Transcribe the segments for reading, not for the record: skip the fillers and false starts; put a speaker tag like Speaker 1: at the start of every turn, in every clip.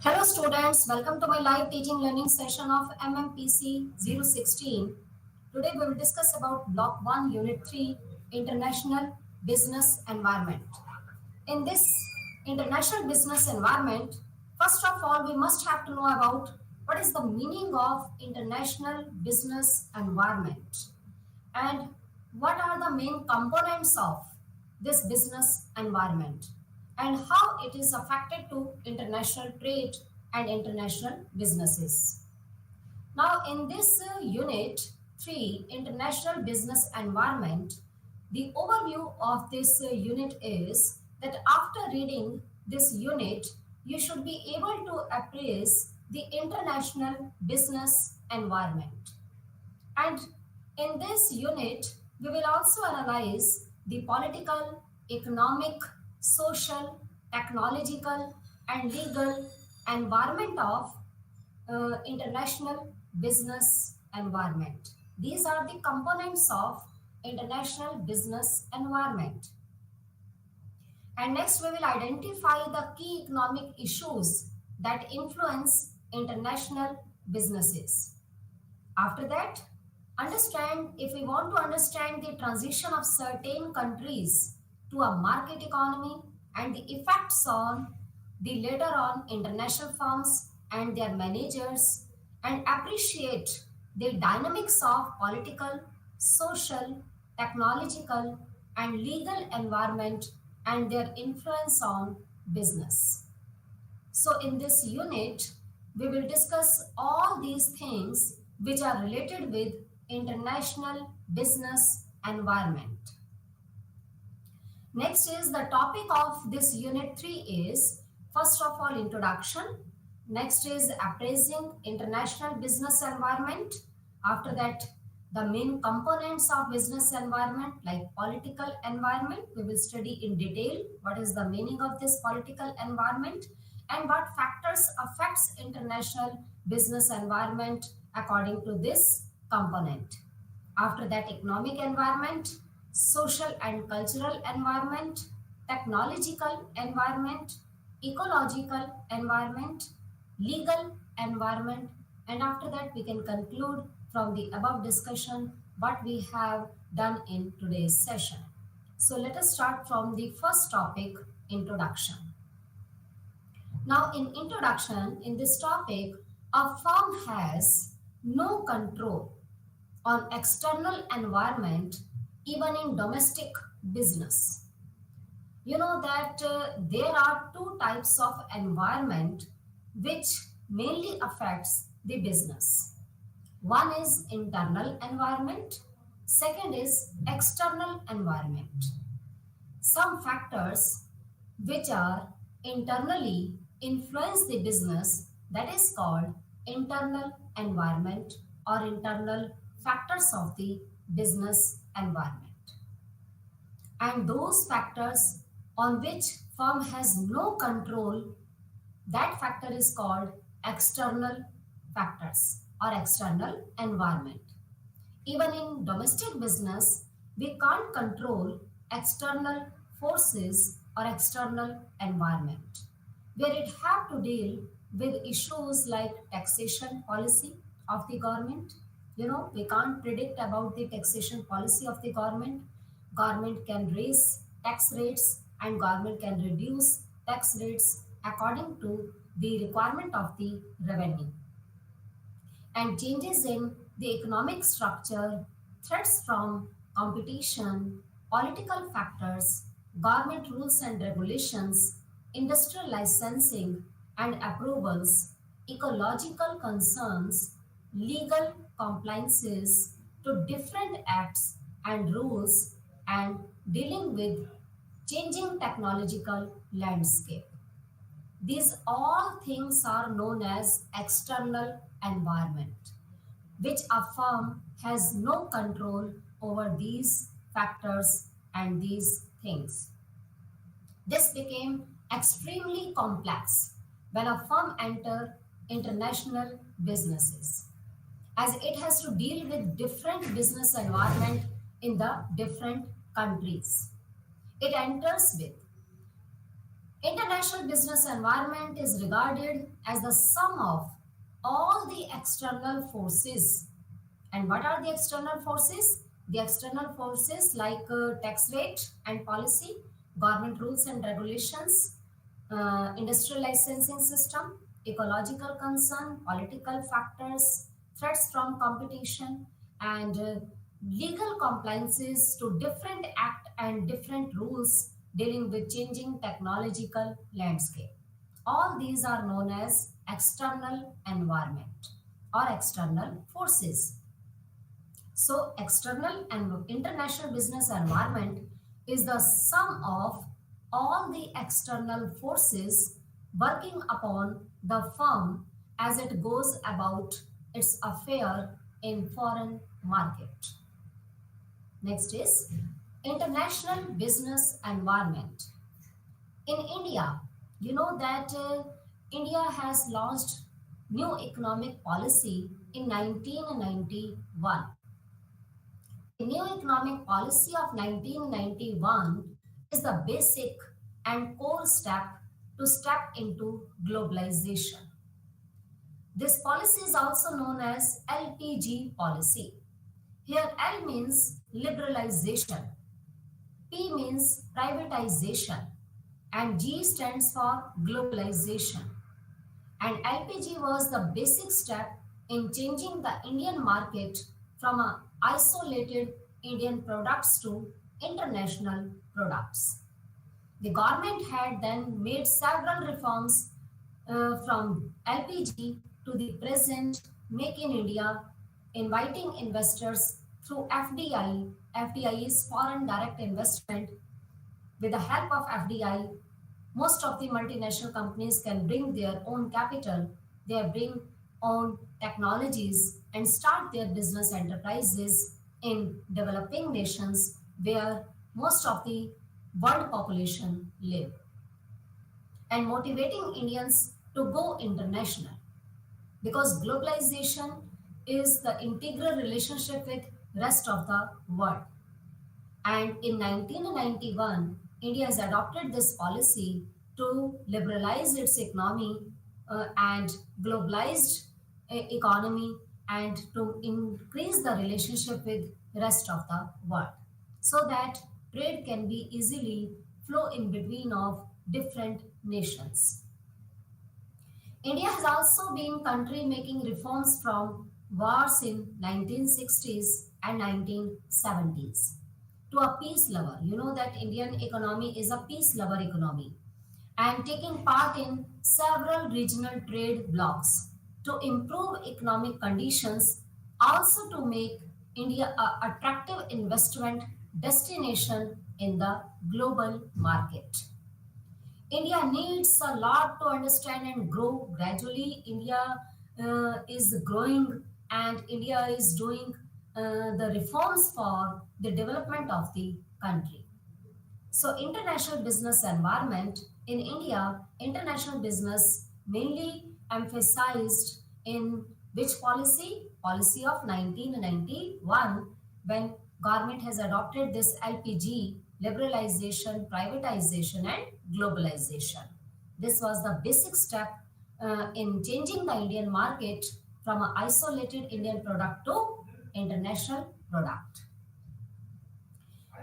Speaker 1: Hello students, welcome to my live teaching learning session of MMPC 016. Today we will discuss about Block 1 Unit 3 International Business Environment. In this international business environment, first of all we must have to know about what is the meaning of international business environment and what are the main components of this business environment and how it is affected to international trade and international businesses. Now, in this unit 3, International Business Environment, the overview of this unit is that after reading this unit, you should be able to appraise the international business environment. And in this unit, we will also analyze the political, economic, social, technological, and legal environment of international business environment. These are the components of international business environment. And next, we will identify the key economic issues that influence international businesses. After that, understand if we want to understand the transition of certain countries to a market economy and the effects on the later on international firms and their managers and appreciate the dynamics of political, social, technological and legal environment and their influence on business. So in this unit, we will discuss all these things which are related with international business environment. Next is the topic of this unit 3 is first of all introduction. Next is appraising international business environment. After that, the main components of business environment like political environment. We will study in detail what is the meaning of this political environment and what factors affects international business environment according to this component. After that, economic environment, social and cultural environment, technological environment, ecological environment, legal environment, and after that we can conclude from the above discussion what we have done in today's session. So let us start from the first topic, introduction. Now in introduction, in this topic, a firm has no control on external environment even in domestic business. You know that there are two types of environment which mainly affects the business. One is internal environment, second is external environment. Some factors which are internally influence the business, that is called internal environment or internal factors of the business environment. And those factors on which firm has no control, that factor is called external factors or external environment. Even in domestic business, we can't control external forces or external environment, where it have to deal with issues like taxation policy of the government. We can't predict about the taxation policy of the government. Government can raise tax rates and government can reduce tax rates according to the requirement of the revenue. And changes in the economic structure, threats from competition, political factors, government rules and regulations, industrial licensing and approvals, ecological concerns, legal compliances to different acts and rules, and dealing with changing technological landscape. These all things are known as external environment, which a firm has no control over these factors and these things. This became extremely complex when a firm entered international businesses, as it has to deal with different business environment in the different countries. It enters with international business environment is regarded as the sum of all the external forces. And what are the external forces? The external forces like tax rate and policy, government rules and regulations, industrial licensing system, ecological concern, political factors, threats from competition, and legal compliances to different act and different rules dealing with changing technological landscape. All these are known as external environment or external forces. So, external and international business environment is the sum of all the external forces working upon the firm as it goes about its affair in foreign market. Next is international business environment. In India, you know that India has launched new economic policy in 1991. The new economic policy of 1991 is the basic and core step into globalization. This policy is also known as LPG policy. Here L means liberalization, P means privatization, and G stands for globalization. And LPG was the basic step in changing the Indian market from isolated Indian products to international products. The government had then made several reforms from LPG to the present Make in India, inviting investors through FDI. FDI is foreign direct investment. With the help of FDI, most of the multinational companies can bring their own capital, they bring own technologies and start their business enterprises in developing nations where most of the world population live, and motivating Indians to go international, because globalization is the integral relationship with rest of the world. And in 1991, India has adopted this policy to liberalize its economy and globalized economy, and to increase the relationship with rest of the world, so that trade can be easily flow in between of different nations. India has also been country making reforms from wars in 1960s and 1970s to a peace lover. You know that Indian economy is a peace lover economy, and taking part in several regional trade blocs to improve economic conditions, also to make India an attractive investment destination in the global market. India needs a lot to understand and grow gradually. India is growing, and India is doing the reforms for the development of the country. So, international business environment in India, international business mainly emphasized in which policy? Policy of 1991, when government has adopted this LPG liberalization, privatization, and globalization. This was the basic step in changing the Indian market from an isolated Indian product to international product.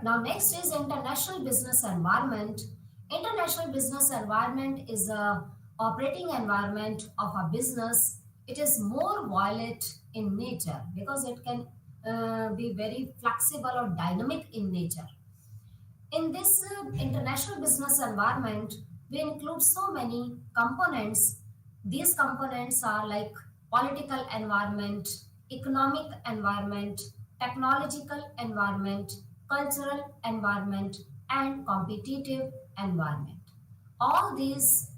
Speaker 1: Now, next is international business environment. International business environment is a operating environment of a business. It is more violent in nature because it can be very flexible or dynamic in nature. In this international business environment, we include so many components. These components are like political environment, economic environment, technological environment, cultural environment, and competitive environment. All these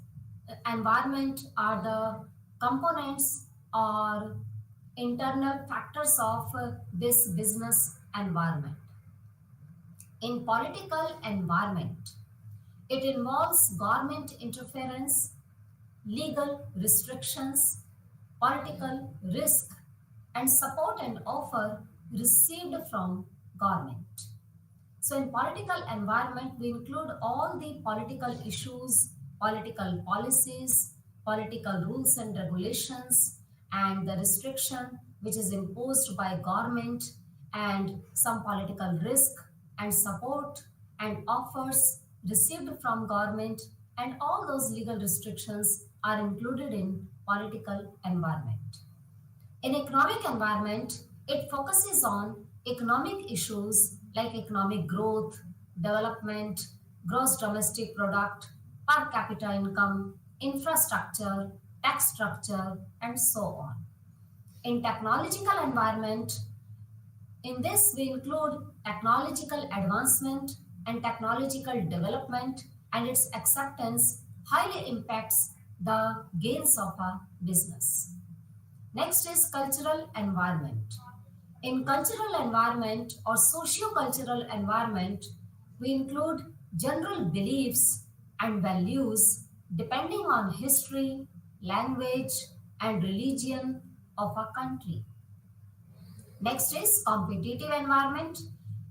Speaker 1: environment are the components or internal factors of this business environment. In political environment, it involves government interference, legal restrictions, political risk, and support and offer received from government. So in political environment, we include all the political issues, political policies, political rules and regulations, and the restriction which is imposed by government, and some political risk and support and offers received from government, and all those legal restrictions are included in political environment. In economic environment, it focuses on economic issues like economic growth, development, gross domestic product, per capita income, infrastructure, tax structure, and so on. In technological environment, in this we include technological advancement and technological development, and its acceptance highly impacts the gains of a business. Next is cultural environment. In cultural environment or socio-cultural environment, we include general beliefs and values depending on history, language, and religion of a country. Next is competitive environment.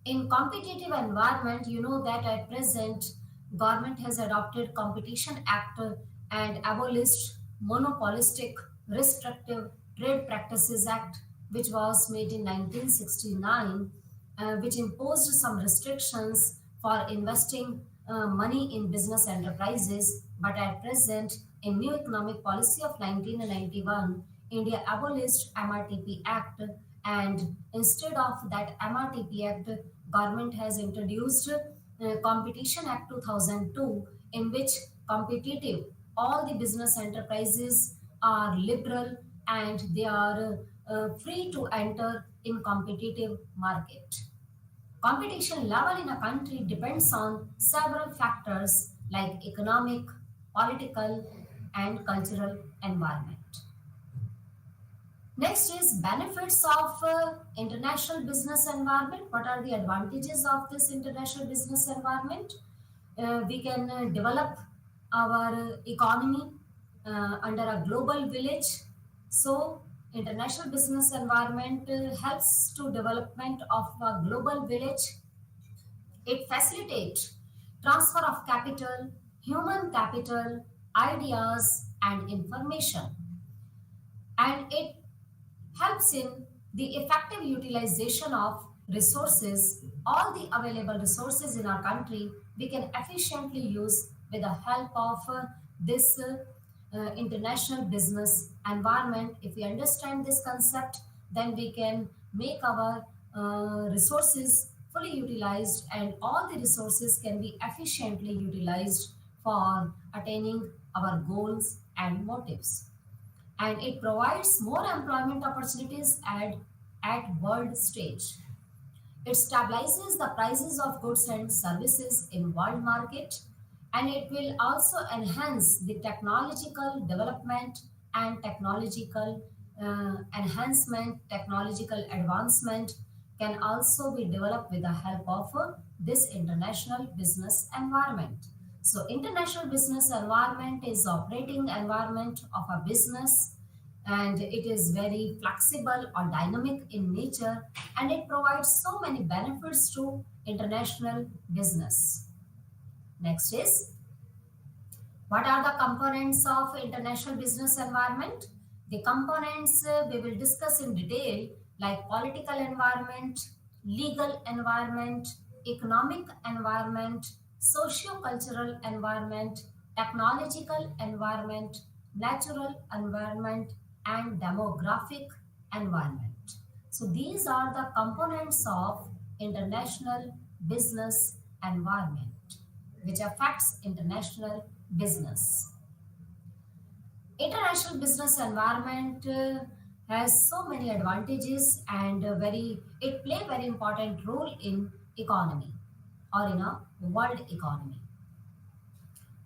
Speaker 1: In competitive environment, you know that at present government has adopted Competition Act and abolished monopolistic restrictive trade practices act, which was made in 1969, which imposed some restrictions for investing money in business enterprises. But at present, in new economic policy of 1991, India abolished MRTP Act, and instead of that MRTP Act, government has introduced Competition Act 2002, in which competitive all the business enterprises are liberal and they are free to enter in competitive market. Competition level in a country depends on several factors like economic, political, and cultural environment. Next is benefits of international business environment. What are the advantages of this international business environment? We can develop our economy under a global village. So international business environment helps to development of a global village. It facilitates transfer of capital, human capital, ideas, and information, and it helps in the effective utilization of resources. All the available resources in our country we can efficiently use with the help of this international business environment. If we understand this concept, then we can make our resources fully utilized, and all the resources can be efficiently utilized for attaining our goals and motives. And it provides more employment opportunities at world stage. It stabilizes the prices of goods and services in world market, and it will also enhance the technological development and technological enhancement, technological advancement can also be developed with the help of this international business environment. So international business environment is operating environment of a business, and it is very flexible or dynamic in nature, and it provides so many benefits to international business. Next is, what are the components of international business environment? The components we will discuss in detail, like political environment, legal environment, economic environment, socio-cultural environment, technological environment, natural environment, and demographic environment. So these are the components of international business environment which affects international business. International business environment has so many advantages and very it play very important role in economy or in a world economy.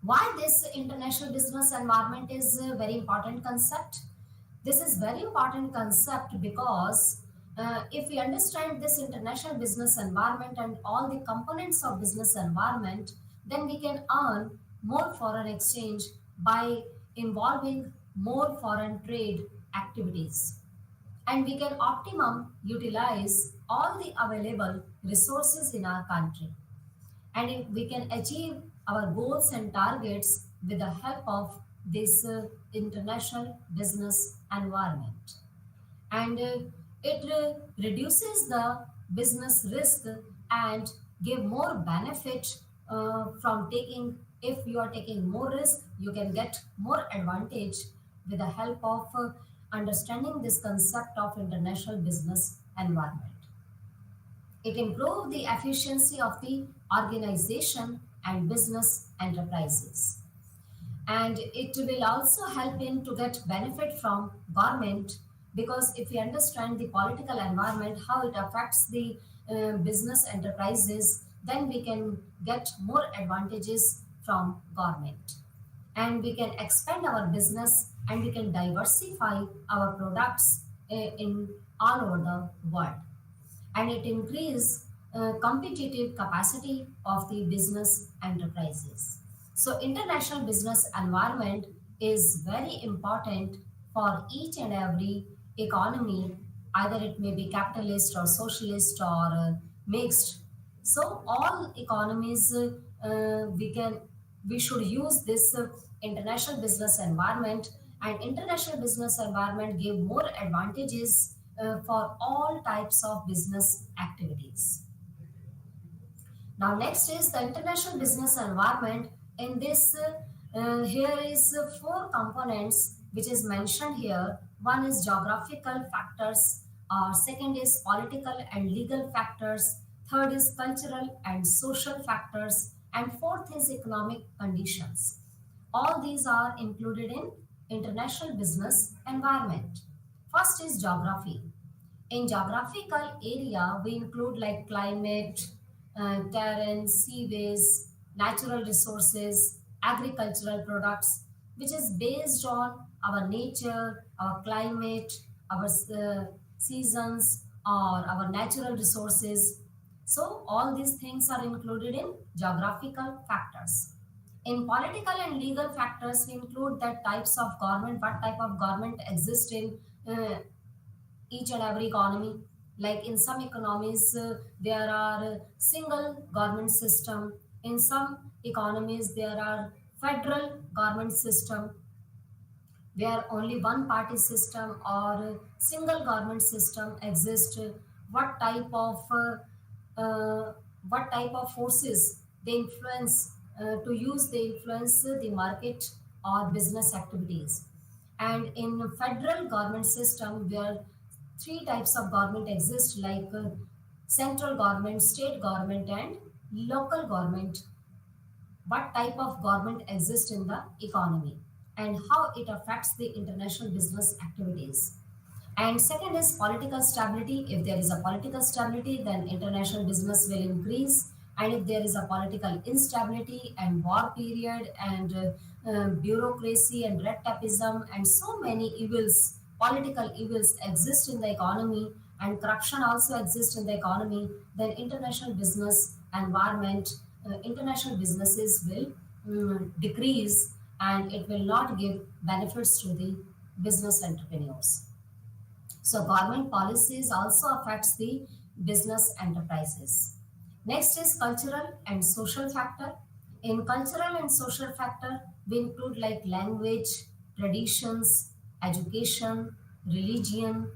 Speaker 1: Why this international business environment is a very important concept? This is very important concept because if we understand this international business environment and all the components of business environment, then we can earn more foreign exchange by involving more foreign trade activities, and we can optimum utilize all the available resources in our country, and if we can achieve our goals and targets with the help of this international business environment. And it reduces the business risk and give more benefit from taking. If you are taking more risk, you can get more advantage with the help of understanding this concept of international business environment. It improves the efficiency of the organization and business enterprises. And it will also help in to get benefit from government, because if we understand the political environment, how it affects the business enterprises, then we can get more advantages from government, and we can expand our business and we can diversify our products in all over the world, and it increase competitive capacity of the business enterprises. So international business environment is very important for each and every economy, either it may be capitalist or socialist or mixed. So all economies we should use this international business environment, and international business environment give more advantages for all types of business activities. Now, next is the international business environment. In this, here is four components which is mentioned here. One is geographical factors, second is political and legal factors, third is cultural and social factors, and fourth is economic conditions. All these are included in international business environment. First is geography. In geographical area, we include like climate, terrain, seaways, natural resources, agricultural products, which is based on our nature, our climate, our seasons, or our natural resources. So all these things are included in geographical factors. In political and legal factors, we include that types of government, what type of government exists in each and every economy. Like in some economies, there are single government system. In some economies, there are federal government system where only one party system or single government system exists. What type of what type of forces they influence to use they influence the market or business activities. And in federal government system, where three types of government exist, like central government, state government, and local government. What type of government exists in the economy and how it affects the international business activities. And second is political stability. If there is a political stability, then international business will increase. And if there is a political instability and war period and bureaucracy and red tapeism and so many evils, political evils exist in the economy, and corruption also exists in the economy, then international business environment, international businesses will decrease, and it will not give benefits to the business entrepreneurs. So government policies also affects the business enterprises. Next is cultural and social factor. In cultural and social factor, we include like language, traditions, education, religion,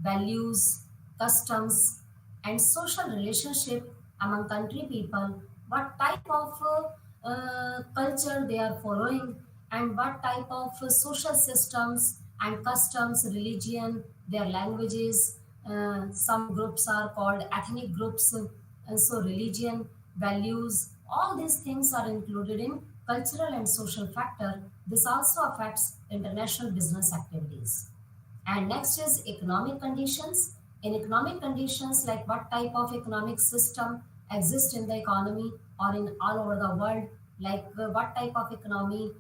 Speaker 1: values, customs, and social relationship among country people. What type of culture they are following, and what type of social systems and customs, religion, their languages. Some groups are called ethnic groups, and so religion, values, all these things are included in cultural and social factor. This also affects international business activities. And next is economic conditions. In economic conditions, like what type of economic system exists in the economy or in all over the world, like what type of economy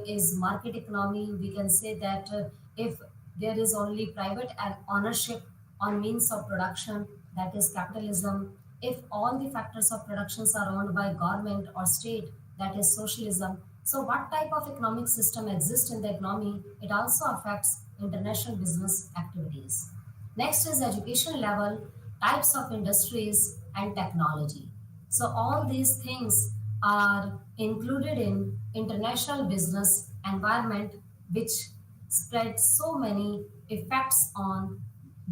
Speaker 1: is market economy. We can say that if there is only private ownership on means of production, that is capitalism. If all the factors of productions are owned by government or state, that is socialism. So what type of economic system exists in the economy, it also affects international business activities. Next is education level, types of industries and technology. So all these things are included in international business environment, which spread so many effects on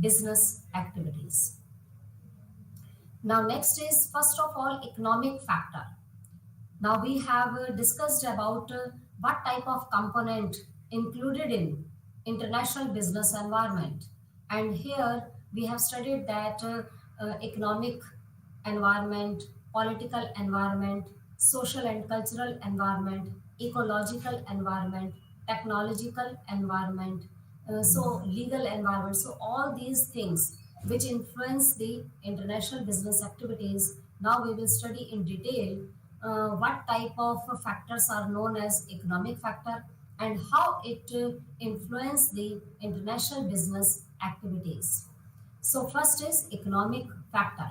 Speaker 1: business activities. Now next is first of all economic factor. Now we have discussed about what type of component included in international business environment. And here we have studied that economic environment, political environment, social and cultural environment, ecological environment, technological environment, so legal environment. So all these things which influence the international business activities. Now we will study in detail what type of factors are known as economic factor and how it influence the international business activities. So first is economic factor.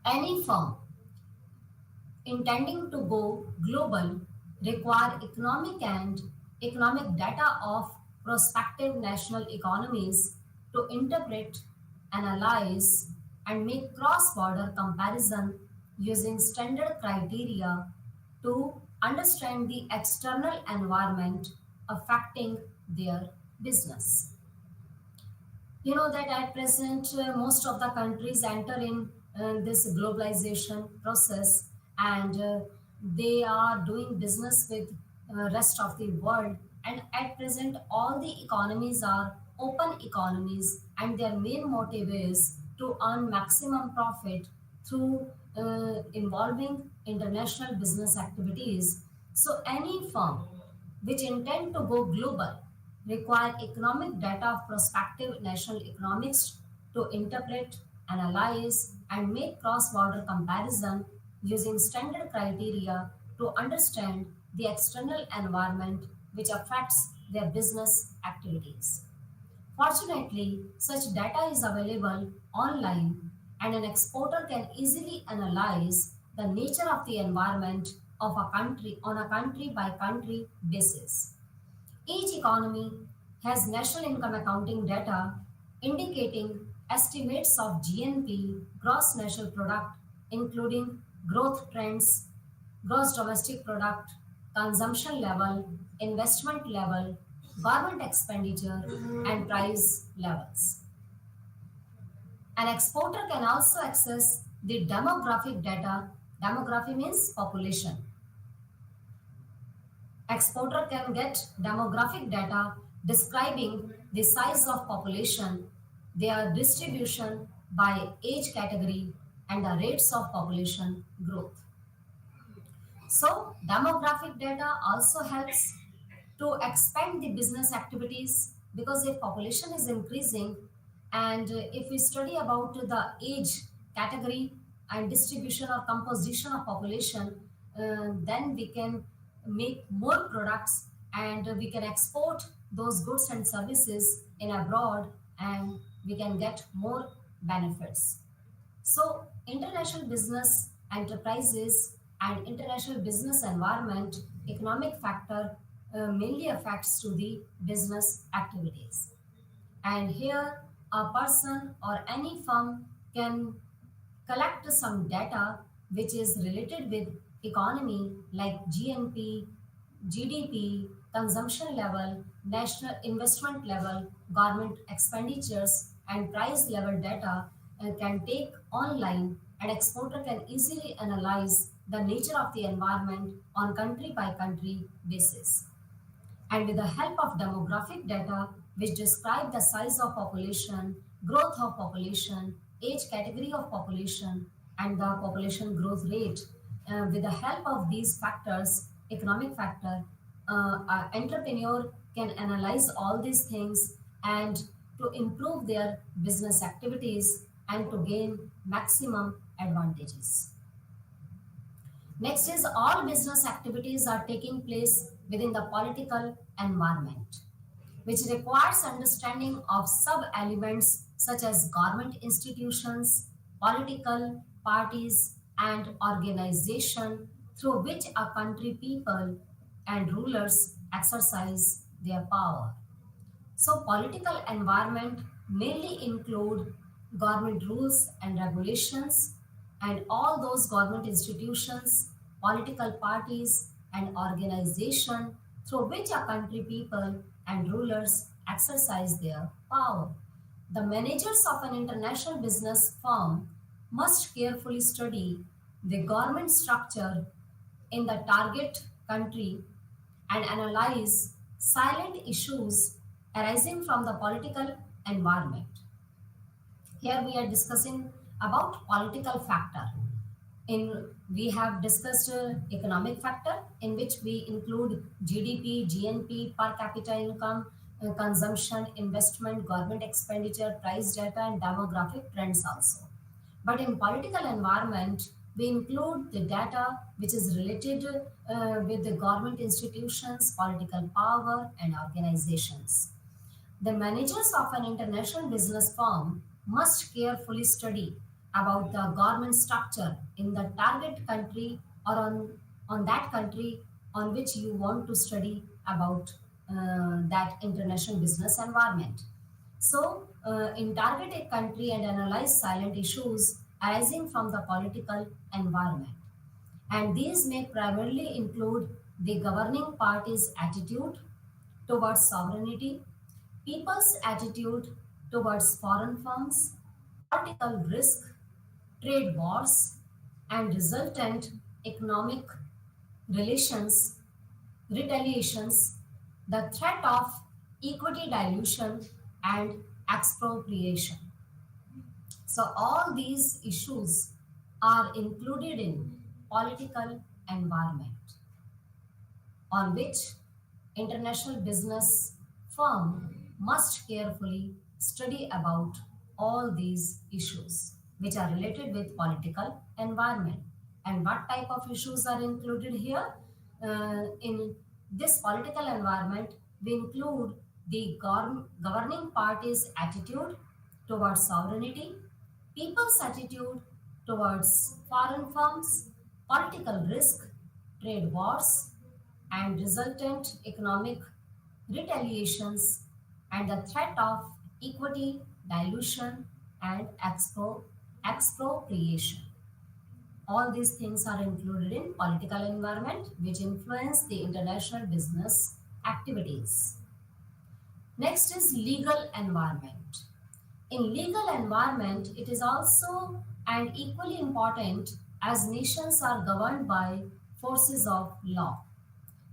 Speaker 1: Any firm intending to go global require economic data of prospective national economies to interpret, analyze, and make cross-border comparison using standard criteria to understand the external environment affecting their business. You know that at present, most of the countries enter in this globalization process, and they are doing business with rest of the world. And at present, all the economies are open economies, and their main motive is to earn maximum profit through involving international business activities. So any firm which intend to go global require economic data of prospective national economics to interpret, analyze, and make cross-border comparison using standard criteria to understand the external environment which affects their business activities. Fortunately, such data is available online, and an exporter can easily analyze the nature of the environment of a country on a country by country basis. Each economy has national income accounting data indicating estimates of GNP, gross national product, including growth trends, gross domestic product, consumption level, investment level, government expenditure, and price levels. An exporter can also access the demographic data. Demography means population. Exporter can get demographic data describing the size of population, their distribution by age category, and the rates of population growth. So, demographic data also helps to expand the business activities, because if population is increasing, and if we study about the age category and distribution or composition of population, then we can make more products, and we can export those goods and services in abroad, and we can get more benefits. So, international business enterprises and international business environment economic factor mainly affects to the business activities. And here, a person or any firm can collect some data which is related with economy like GNP, GDP, consumption level, national investment level, government expenditures, and price level data can take online, and exporter can easily analyze the nature of the environment on country by country basis. And with the help of demographic data, which describe the size of population, growth of population, age category of population, and the population growth rate, with the help of these factors, economic factor, an entrepreneur can analyze all these things and to improve their business activities and to gain maximum advantages. Next is all business activities are taking place within the political environment, which requires understanding of sub-elements such as government institutions, political parties, and organization through which a country people and rulers exercise their power. So political environment mainly include government rules and regulations and all those government institutions, political parties and organization through which a country people and rulers exercise their power. The managers of an international business firm must carefully study the government structure in the target country and analyze silent issues arising from the political environment. Here we are discussing about political factor. In we have discussed economic factor in which we include GDP, GNP, per capita income, consumption, investment, government expenditure, price data, and demographic trends also. But in political environment, we include the data which is related with the government institutions, political power, and organizations. The managers of an international business firm must carefully study about the government structure in the target country or on that country on which you want to study about that international business environment. So, in target a country and analyze silent issues arising from the political environment. And these may primarily include the governing party's attitude towards sovereignty, people's attitude towards foreign firms, political risk, trade wars, and resultant economic relations, retaliations, the threat of equity dilution, and expropriation. So, all these issues are included in political environment on which international business firm must carefully study about all these issues which are related with political environment. And what type of issues are included here? In this political environment, we include the governing party's attitude towards sovereignty, people's attitude towards foreign firms, political risk, trade wars, and resultant economic retaliations, and the threat of equity dilution and expropriation. All these things are included in political environment which influence the international business activities. Next is legal environment. In legal environment, it is also and equally important as nations are governed by forces of law,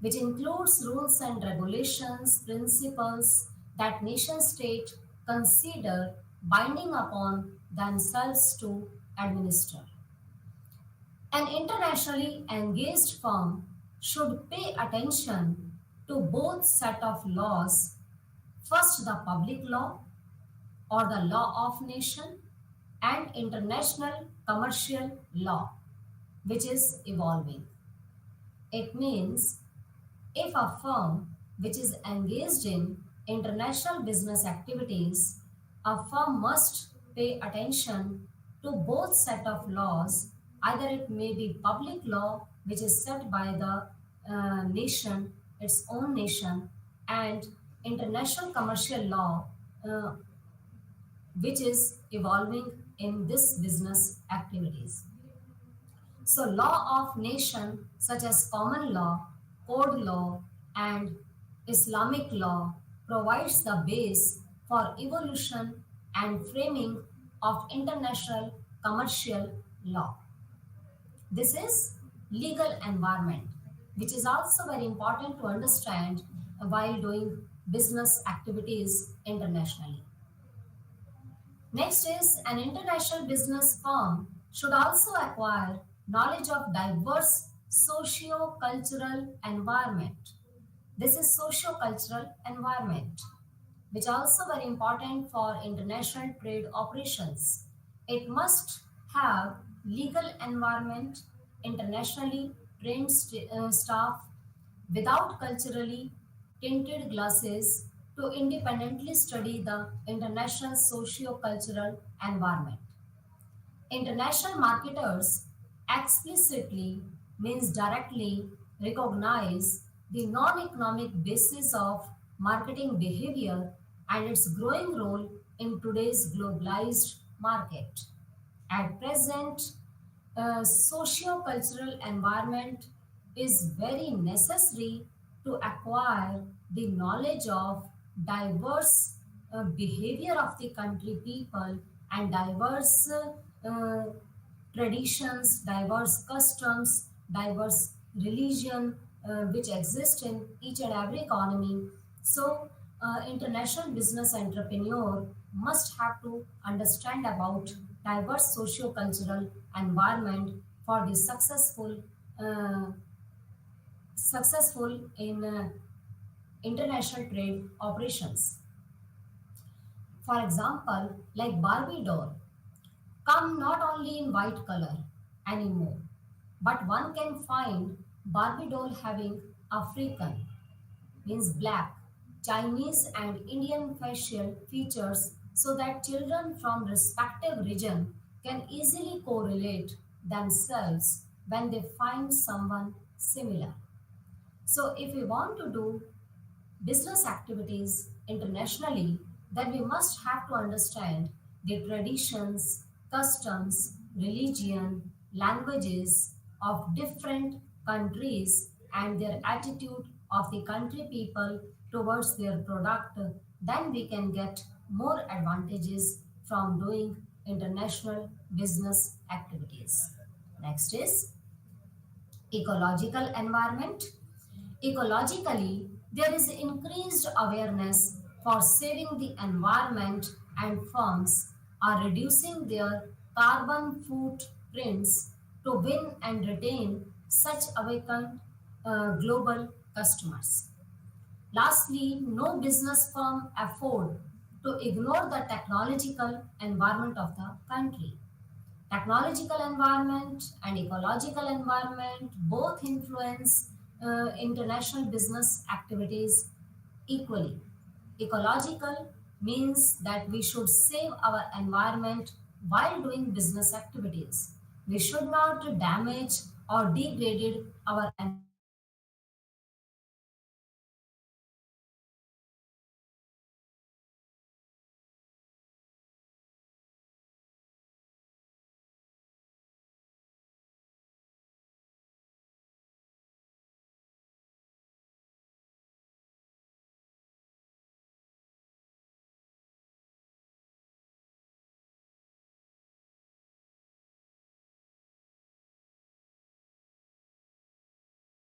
Speaker 1: which includes rules and regulations, principles that nation state consider binding upon themselves to administer. An internationally engaged firm should pay attention to both set of laws, first the public law or the law of nation and international commercial law which is evolving. It means if a firm which is engaged in international business activities, a firm must pay attention to both set of laws, either it may be public law which is set by the nation, its own nation, and international commercial law which is evolving in this business activities. So, law of nation, such as common law, code law, and Islamic law, provides the base for evolution and framing of international commercial law. This is legal environment, which is also very important to understand while doing business activities internationally. Next is an international business firm should also acquire knowledge of diverse socio-cultural environment. This is socio-cultural environment, which also very important for international trade operations. It must have legal environment, internationally trained staff without culturally tinted glasses to independently study the international socio-cultural environment. International marketers explicitly means directly recognize the non-economic basis of marketing behavior and its growing role in today's globalized market. At present, a socio-cultural environment is very necessary to acquire the knowledge of diverse behavior of the country people and diverse traditions, diverse customs, diverse religion which exist in each and every economy. So, international business entrepreneur must have to understand about diverse socio-cultural environment for the uh, successful in international trade operations. For example, like Barbie doll, come not only in white color anymore, but one can find Barbie doll having African, means black, Chinese and Indian facial features so that children from respective region can easily correlate themselves when they find someone similar. So if we want to do business activities internationally, then we must have to understand the traditions, customs, religion, languages of different countries and their attitude of the country people towards their product. Then we can get more advantages from doing international business activities. Next is ecological environment. Ecologically, there is increased awareness for saving the environment, and firms are reducing their carbon footprints to win and retain such awakened global customers. Lastly, no business firm afford to ignore the technological environment of the country. Technological environment and ecological environment both influence international business activities equally. Ecological means that we should save our environment while doing business activities. We should not damage or degrade our environment while doing business activities. So ecological environment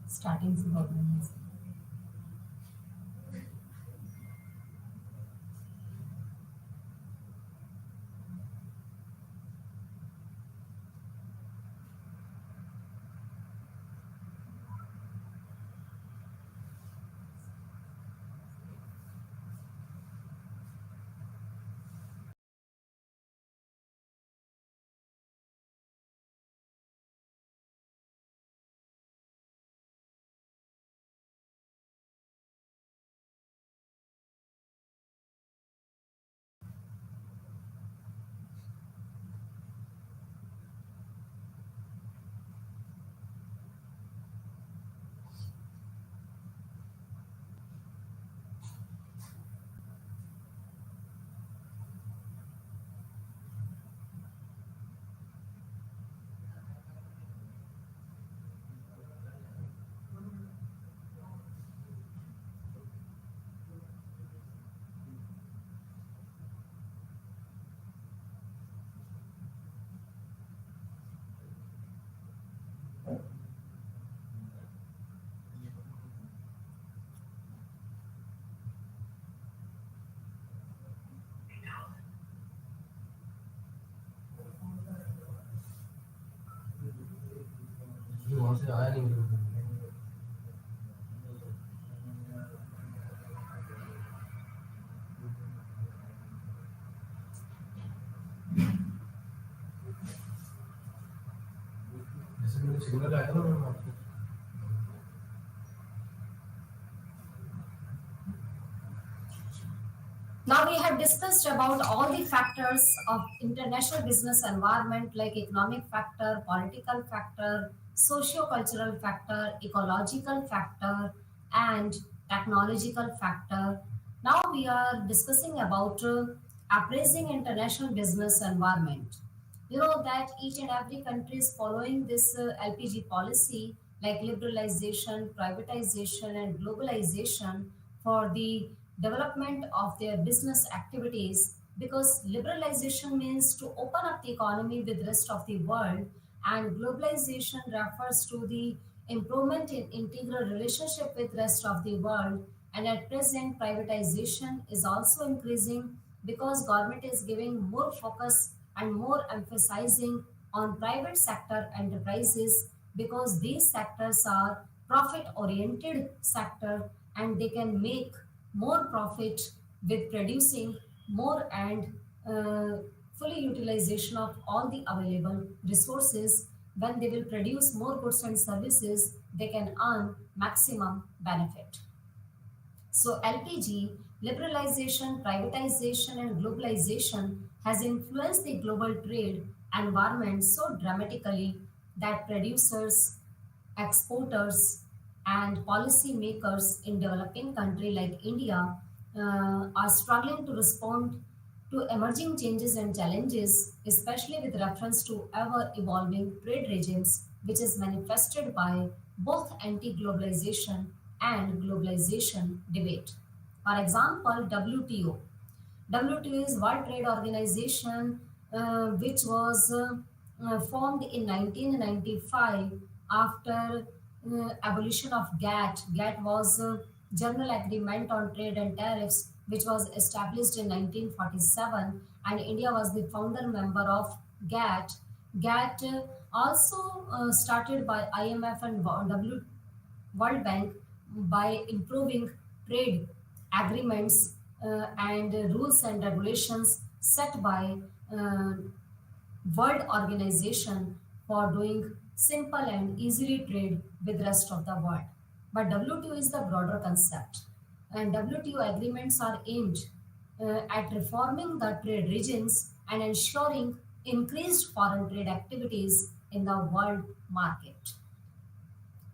Speaker 1: Starting organization.
Speaker 2: वहां से आया नहीं मेरे को। जैसे मेरे signal आया था ना मैं आपको।
Speaker 1: Now we have discussed about all the factors of international business environment like economic factor, political factor, socio-cultural factor, ecological factor, and technological factor. Now we are discussing about appraising international business environment. You know that each and every country is following this LPG policy like liberalization, privatization, and globalization for the development of their business activities because liberalization means to open up the economy with rest of the world and globalization refers to the improvement in integral relationship with rest of the world and at present privatization is also increasing because government is giving more focus and more emphasizing on private sector enterprises because these sectors are profit oriented sector and they can make more profit with producing more and fully utilization of all the available resources. When they will produce more goods and services they can earn maximum benefit. So LPG, liberalization, privatization, and globalization has influenced the global trade environment so dramatically that producers, exporters, and policymakers in developing countries like India are struggling to respond to emerging changes and challenges, especially with reference to ever evolving trade regimes, which is manifested by both anti globalization and globalization debate. For example, WTO. WTO is World Trade Organization, which was formed in 1995 after abolition of GATT. GATT was General Agreement on Trade and Tariffs, which was established in 1947, and India was the founder member of GATT. GATT also started by IMF and World Bank by improving trade agreements and rules and regulations set by uh, World Organization for doing simple and easily trade with rest of the world. But WTO is the broader concept, and WTO agreements are aimed at reforming the trade regimes and ensuring increased foreign trade activities in the world market.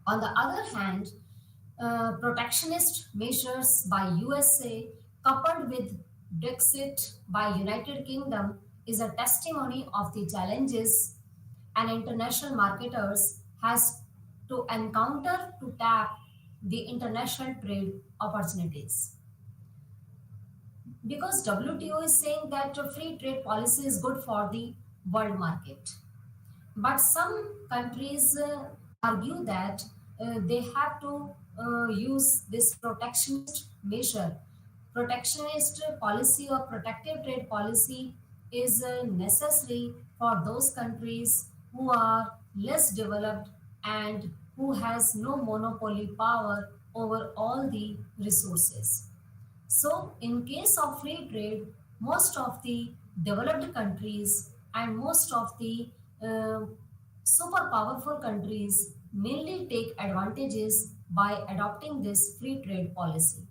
Speaker 1: On the other hand, protectionist measures by USA coupled with Brexit by United Kingdom is a testimony of the challenges an international marketers has to encounter to tap the international trade opportunities. Because WTO is saying that a free trade policy is good for the world market. But some countries argue that they have to use this protectionist measure. Protectionist policy or protective trade policy is necessary for those countries who are less developed and who has no monopoly power over all the resources. So, in case of free trade, most of the developed countries and most of the uh, super powerful countries mainly take advantages by adopting this free trade policy.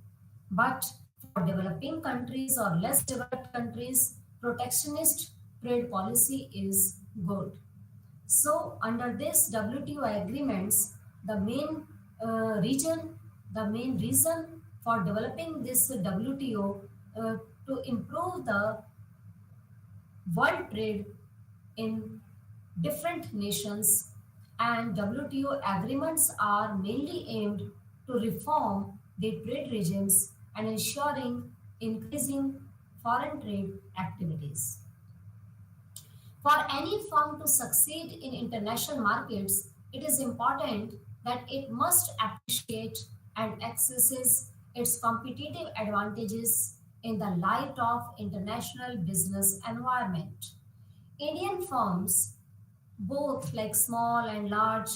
Speaker 1: But for developing countries or less developed countries, protectionist trade policy is good. So, under this WTO agreements, the main region, the main reason for developing this WTO to improve the world trade in different nations, and WTO agreements are mainly aimed to reform the trade regimes and ensuring increasing foreign trade activities. For any firm to succeed in international markets, it is important that it must appreciate and accesses its competitive advantages in the light of international business environment. Indian firms, both like small and large,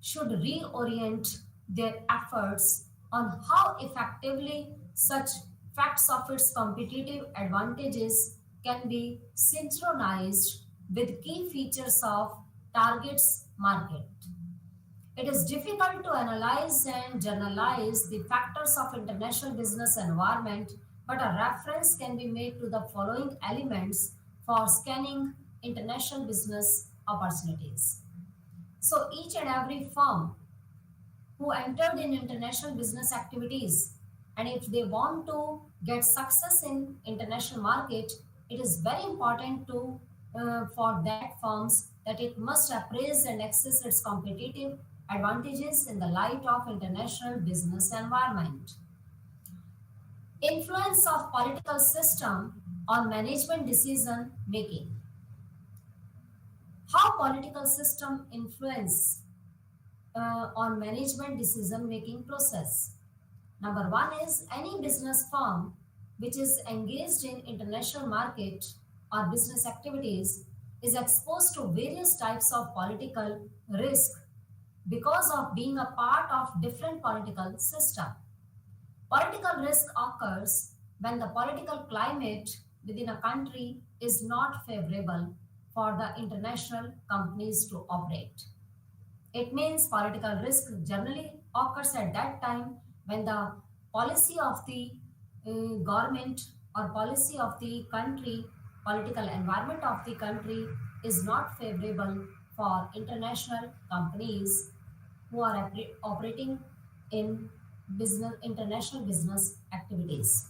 Speaker 1: should reorient their efforts on how effectively such facts of its competitive advantages can be synchronized with key features of target's market. It is difficult to analyze and generalize the factors of international business environment, but a reference can be made to the following elements for scanning international business opportunities. So each and every firm who entered in international business activities, and if they want to get success in international market, it is very important to for that firms that it must appraise and access its competitive advantages in the light of international business environment. Influence of political system on management decision making. How political system influence on management decision making process. Number one is any business firm which is engaged in international market or business activities is exposed to various types of political risk because of being a part of different political system. Political risk occurs when the political climate within a country is not favorable for the international companies to operate. It means political risk generally occurs at that time when the policy of the government or policy of the country, political environment of the country is not favorable for international companies who are operating in business international business activities.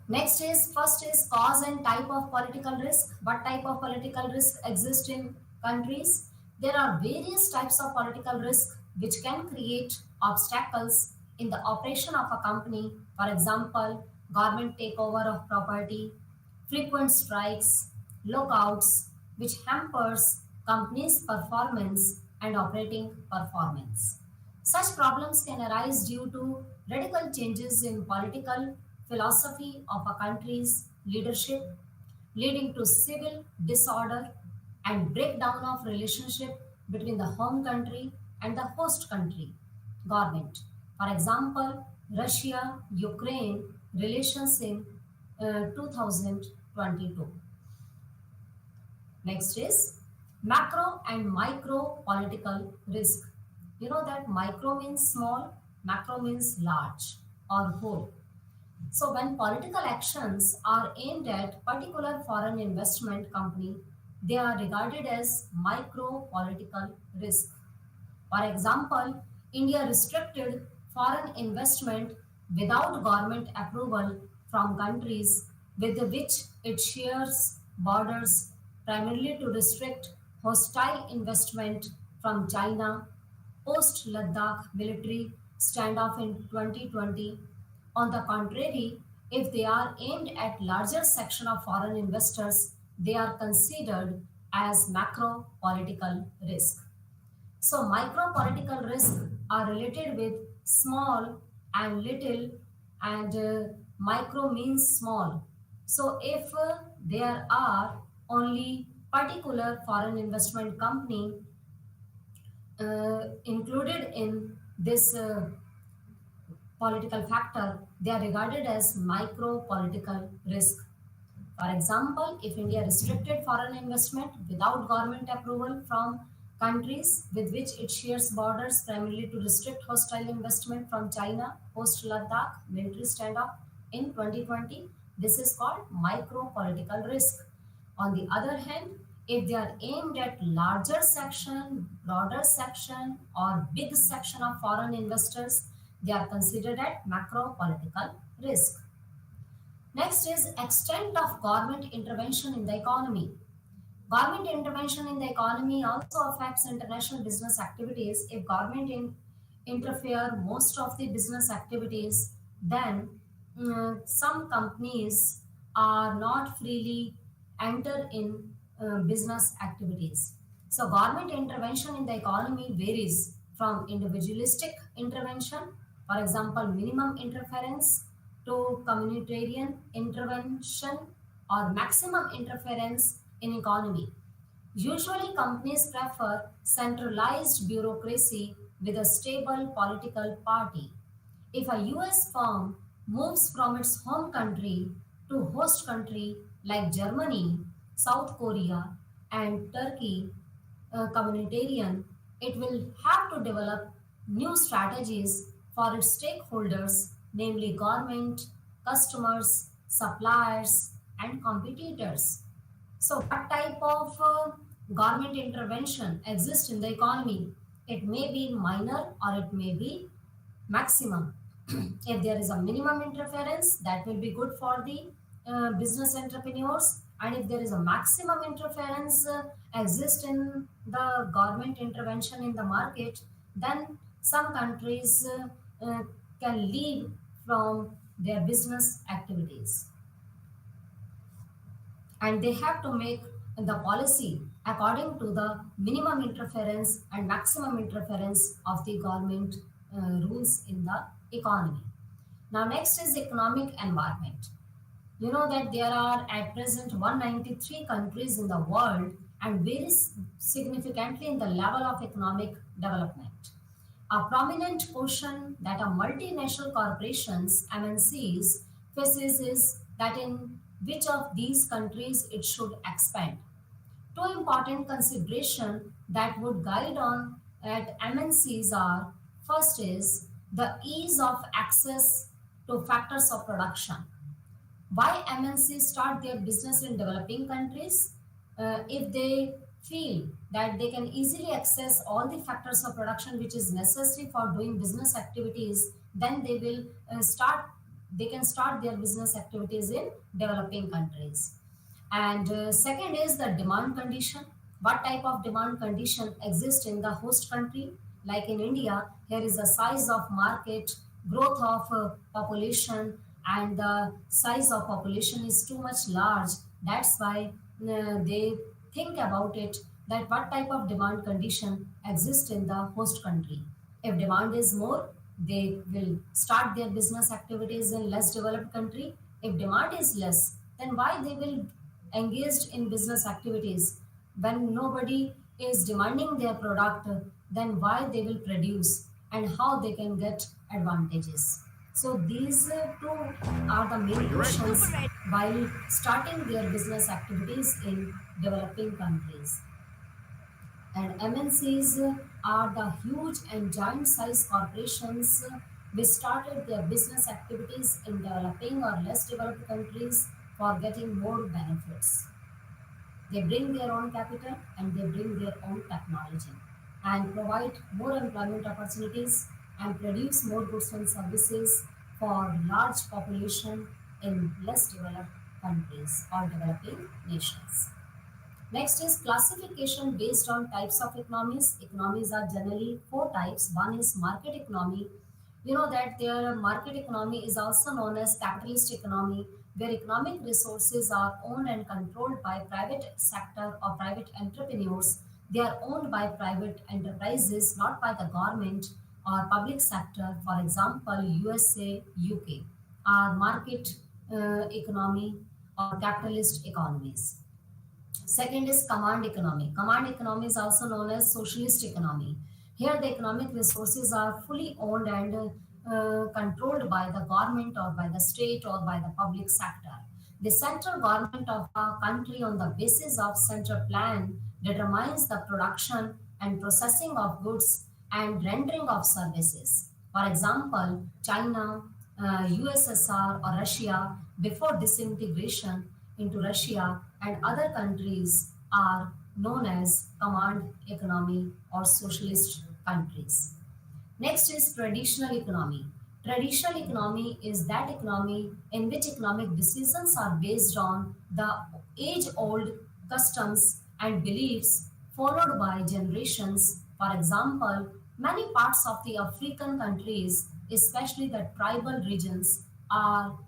Speaker 1: Next is first is cause and type of political risk. What type of political risk exists in countries? There are various types of political risk which can create obstacles in the operation of a company. For example, government takeover of property, frequent strikes, lockouts, which hampers companies' performance and operating performance. Such problems can arise due to radical changes in political philosophy of a country's leadership, leading to civil disorder and breakdown of relationship between the home country and the host country government. For example, Russia Ukraine relations in 2022. Next is macro and micro political risk. You know that micro means small, macro means large or whole. So when political actions are aimed at particular foreign investment company, they are regarded as micro political risk. For example, India restricted foreign investment without government approval from countries with which it shares borders, primarily to restrict hostile investment from China post Ladakh military standoff in 2020. On the contrary, if they are aimed at larger section of foreign investors, they are considered as macro political risk. So micro political risks are related with small and little, and micro means small. So if there are only particular foreign investment company included in this political factor, they are regarded as micro political risk. For example, if India restricted foreign investment without government approval from countries with which it shares borders, primarily to restrict hostile investment from China post Ladakh military standoff in 2020, this is called micro political risk. On the other hand, if they are aimed at larger section, broader section, or big section of foreign investors, they are considered at macro political risk. Next is extent of government intervention in the economy. Government intervention in the economy also affects international business activities. If government interfere most of the business activities, then some companies are not freely enter in business activities. So government intervention in the economy varies from individualistic intervention, for example, minimum interference, to communitarian intervention or maximum interference in economy. Usually, companies prefer centralized bureaucracy with a stable political party. If a US firm moves from its home country to host country like Germany, South Korea, and Turkey, communitarian, it will have to develop new strategies for its stakeholders, namely government, customers, suppliers, and competitors. So, what type of government intervention exists in the economy? It may be minor or it may be maximum. If there is a minimum interference, that will be good for the business entrepreneurs. And if there is a maximum interference exists in the government intervention in the market, then some countries can leave from their business activities, and they have to make the policy according to the minimum interference and maximum interference of the government rules in the economy. Now, next is economic environment. You know that there are at present 193 countries in the world and varies significantly in the level of economic development. A prominent question that a multinational corporations (MNCs) faces is that in which of these countries it should expand. Two important considerations that would guide on at MNCs are: first is the ease of access to factors of production. Why MNCs start their business in developing countries? If they feel that they can easily access all the factors of production which is necessary for doing business activities, then they can start their business activities in developing countries. And second is the demand condition. What type of demand condition exists in the host country? Like in India, here is the size of market, growth of population, and the size of population is too much large. That's why they think about it, that what type of demand condition exists in the host country. If demand is more, they will start their business activities in less developed country. If demand is less, then why they will engage in business activities? When nobody is demanding their product, then why they will produce and how they can get advantages? So these two are the main questions while starting their business activities in developing countries. And MNCs are the huge and giant size corporations which started their business activities in developing or less developed countries for getting more benefits. They bring their own capital and they bring their own technology. and provide more employment opportunities and produce more goods and services for large population in less developed countries or developing nations. Next is classification based on types of economies. Economies are generally four types. One is market economy. You know that their market economy is also known as capitalist economy, where economic resources are owned and controlled by private sector or private entrepreneurs. They are owned by private enterprises, not by the government or public sector. For example, USA, UK are market economy or capitalist economies. Second is command economy. Command economy is also known as socialist economy. Here, the economic resources are fully owned and controlled by the government or by the state or by the public sector. The central government of a country, on the basis of central plan, determines the production and processing of goods and rendering of services. For example, China, USSR, or Russia, before disintegration into Russia and other countries, are known as command economy or socialist countries. Next is traditional economy. Traditional economy is that economy in which economic decisions are based on the age old customs and beliefs followed by generations. For example, many parts of the African countries, especially the tribal regions, are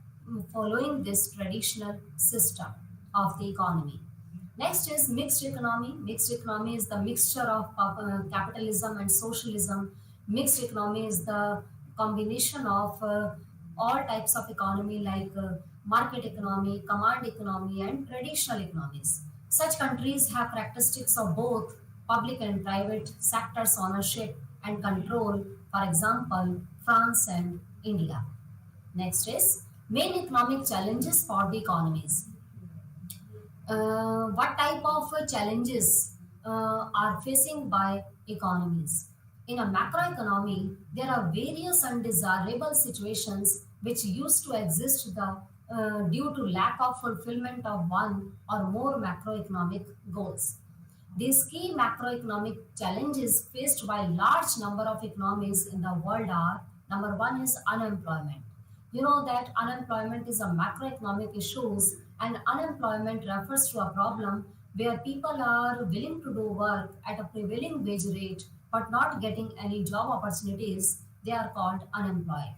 Speaker 1: following this traditional system of the economy. Next is mixed economy. Mixed economy is the mixture of capitalism and socialism. Mixed economy is the combination of all types of economy like market economy, command economy, and traditional economies. Such countries have characteristics of both public and private sectors ownership and control. For example, France and India. Next is main economic challenges for the economies. What type of challenges are facing by economies? In a macroeconomy, there are various undesirable situations which used to exist due to lack of fulfillment of one or more macroeconomic goals. These key macroeconomic challenges faced by large number of economies in the world are: number one is unemployment. You know that unemployment is a macroeconomic issues, and unemployment refers to a problem where people are willing to do work at a prevailing wage rate but not getting any job opportunities. They are called unemployed.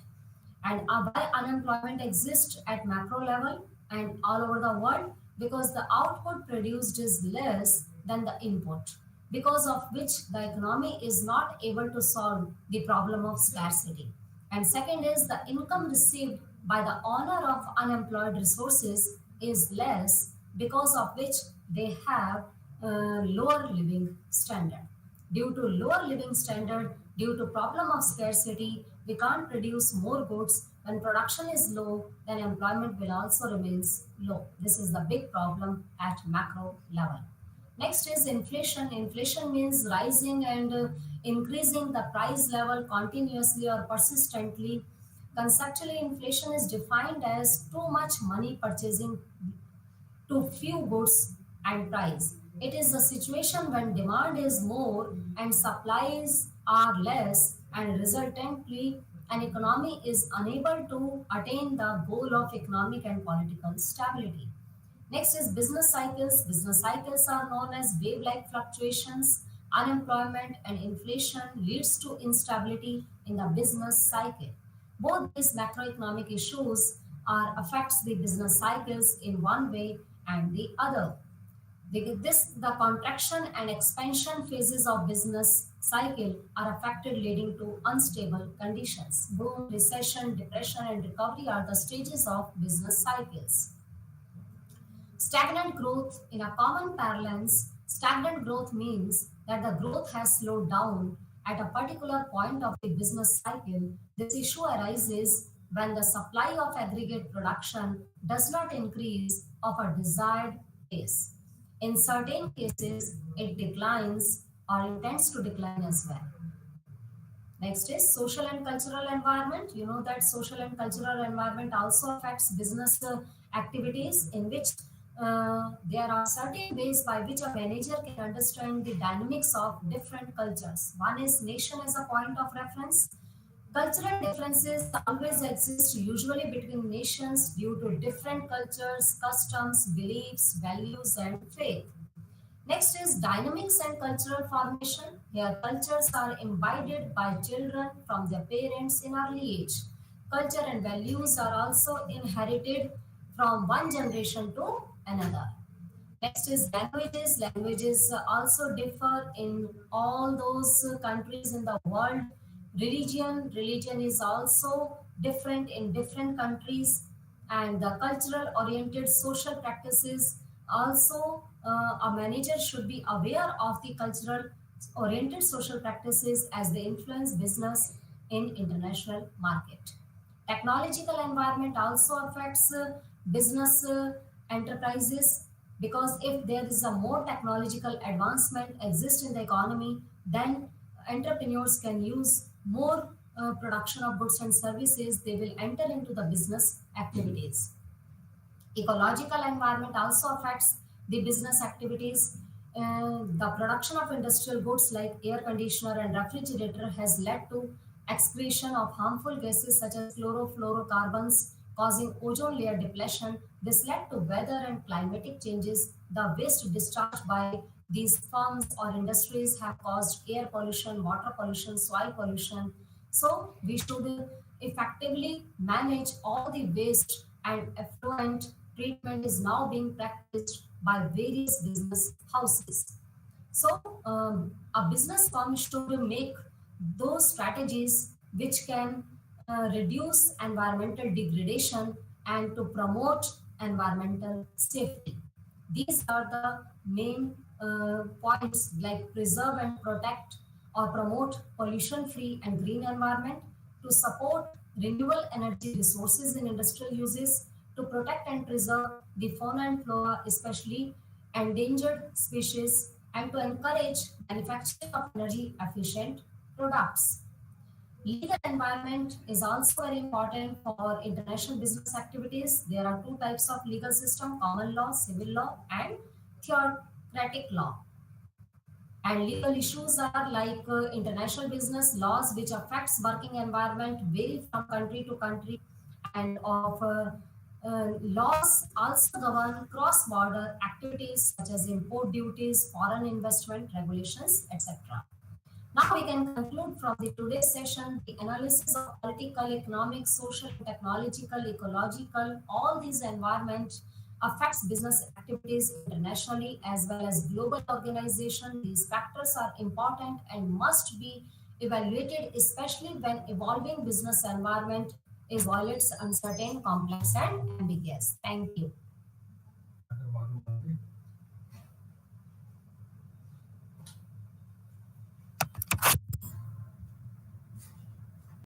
Speaker 1: And why unemployment exists at macro level and all over the world? Because the output produced is less than the input, because of which the economy is not able to solve the problem of scarcity. And second is the income received by the owner of unemployed resources is less, because of which they have lower living standard. Due to lower living standard, due to problem of scarcity, we can't produce more goods. When production is low, then employment will also remains low. This is the big problem at macro level. Next is inflation. Inflation means rising and increasing the price level continuously or persistently. Conceptually, inflation is defined as too much money purchasing to few goods and price. It is a situation when demand is more and supplies are less, and resultantly, an economy is unable to attain the goal of economic and political stability. Next is business cycles. Business cycles are known as wave-like fluctuations. Unemployment and inflation leads to instability in the business cycle. Both these macroeconomic issues are affects the business cycles in one way and the other. The contraction and expansion phases of business cycle are affected, leading to unstable conditions. Boom, recession, depression, and recovery are the stages of business cycles. Stagnant growth, in a common parlance, stagnant growth means that the growth has slowed down at a particular point of the business cycle. This issue arises when the supply of aggregate production does not increase of a desired pace. In certain cases, it declines or it tends to decline as well. Next is social and cultural environment. You know that social and cultural environment also affects business activities, in which there are certain ways by which a manager can understand the dynamics of different cultures. One is nation as a point of reference. Cultural differences always exist, usually between nations, due to different cultures, customs, beliefs, values, and faith. Next is dynamics and cultural formation. Here, cultures are imbibed by children from their parents in early age. Culture and values are also inherited from one generation to another. Next is languages. Languages also differ in all those countries in the world. Religion is also different in different countries, and the cultural oriented social practices also a manager should be aware of the cultural oriented social practices as they influence business in international market. Technological environment also affects business enterprises, because if there is a more technological advancement exist in the economy, then entrepreneurs can use more production of goods and services. They will enter into the business activities. Ecological environment also affects the business activities. The production of industrial goods like air conditioner and refrigerator has led to excretion of harmful gases such as chlorofluorocarbons, causing ozone layer depletion. This led to weather and climatic changes. The waste discharged by these firms or industries have caused air pollution, water pollution, soil pollution. So we should effectively manage all the waste, and effluent treatment is now being practiced by various business houses. So, a business firm should make those strategies which can reduce environmental degradation and to promote environmental safety. These are the main points, like preserve and protect or promote pollution free and green environment, to support renewable energy resources in industrial uses, to protect and preserve the fauna and flora, especially endangered species, and to encourage manufacturing of energy efficient products. Legal environment is also very important for international business activities. There are two types of legal system: common law, civil law, and theocratic law. And legal issues are like international business laws, which affects working environment, vary from country to country, and of laws also govern cross-border activities such as import duties, foreign investment regulations, etc. Now we can conclude from the today's session the analysis of political, economic, social, technological, ecological, all these environment affects business activities internationally as well as global organization. These factors are important and must be evaluated, especially when evolving business environment is violates uncertain, complex, and ambiguous. Thank you.